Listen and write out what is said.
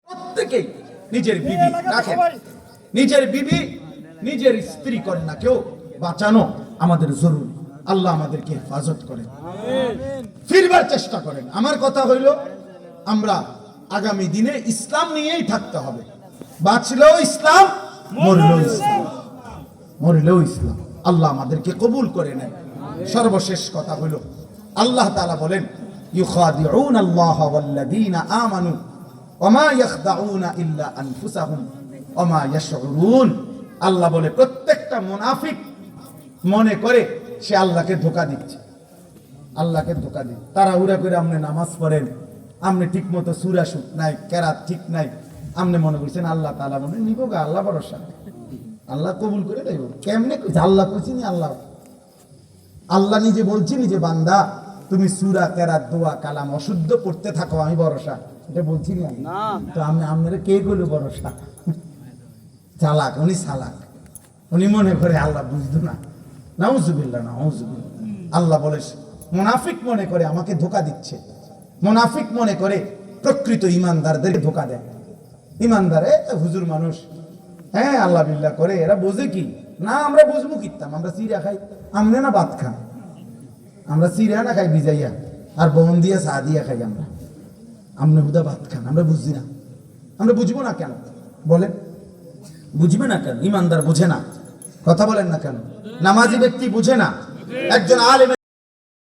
প্রত্যেকেই নিজের বিবি রাখেন, নিজের বিবি নিজের স্ত্রী কন্যাকেও বাঁচানো আমাদের জরুরি। আল্লাহ আমাদেরকে হেফাজত করেন, ফিরবার চেষ্টা করেন। আমার কথা হইল, আমরা আগামী দিনে ইসলাম নিয়েই থাকতে হবে। বাঁচলেও ইসলাম, মরলেও ইসলাম, মরলেও ইসলাম। আল্লাহ আমাদেরকে কবুল করে নেন। সর্বশেষ কথা হইল, আল্লাহ তাআলা বলেন, ইউখাদিউনা আল্লাহ ওয়াল্লাযীনা আমানু ওমা ইয়াখদাউনা ইল্লা আনফুসাহুম ওমা ইয়াশউরুন। আল্লাহ বলে, প্রত্যেকটা মুনাফিক মনে করে সে আল্লাহকে ধোঁকা দিচ্ছে, আল্লাহকে ধোঁকা দিচ্ছে। তাড়াহুড়া করে আপনি নামাজ পড়েন, আপনি ঠিক মতো সূরা শুক নাই, কেরাত ঠিক নাই, আপনি মনে করছেন আল্লাহ তাআলা মনে নিব গা, আল্লাহ ভরসা, আল্লাহ কবুল করে দেব। কেমনে কইছে? আল্লাহ কইছি নি? আল্লাহ আল্লাহ নিজে বলছি, নিজে বান্দা তুমি সূরা কেরাত দোয়া কালাম অশুদ্ধ পড়তে থাকো, আমি ভরসা, এটা বলছি না? তো আপনি আপনারা কে কইলো ভরসা? চালাক, উনি চালাক, উনি মনে করে আল্লাহ বুঝতো না। নাউজুবিল্লাহ, নাউজুবিল্লাহ। আল্লাহ বলে, মুনাফিক মনে করে আমাকে ধোঁকা দিচ্ছে, মুনাফিক মনে করে প্রকৃত ঈমানদারদের ধোঁকা দেয়। ঈমানদার হুজুর মানুষ, হ্যাঁ আল্লাহ বিল্লাহ করে, এরা বোঝে কি না? আমরা বুঝবো কিতাম? আমরা চিরা খাই, আমরা না ভাত খান, আমরা চিরা না খাই ভিজাইয়া, আর বন দিয়া চা দিয়া খাই। আমরা হুদা ভাত খান, আমরা বুঝি না। আমরা বুঝবো না কেন বলেন? বুঝবে না কেন? ঈমানদার বুঝে না, কথা বলেন না কেন? নামাজি ব্যক্তি বুঝে না, একজন আলেম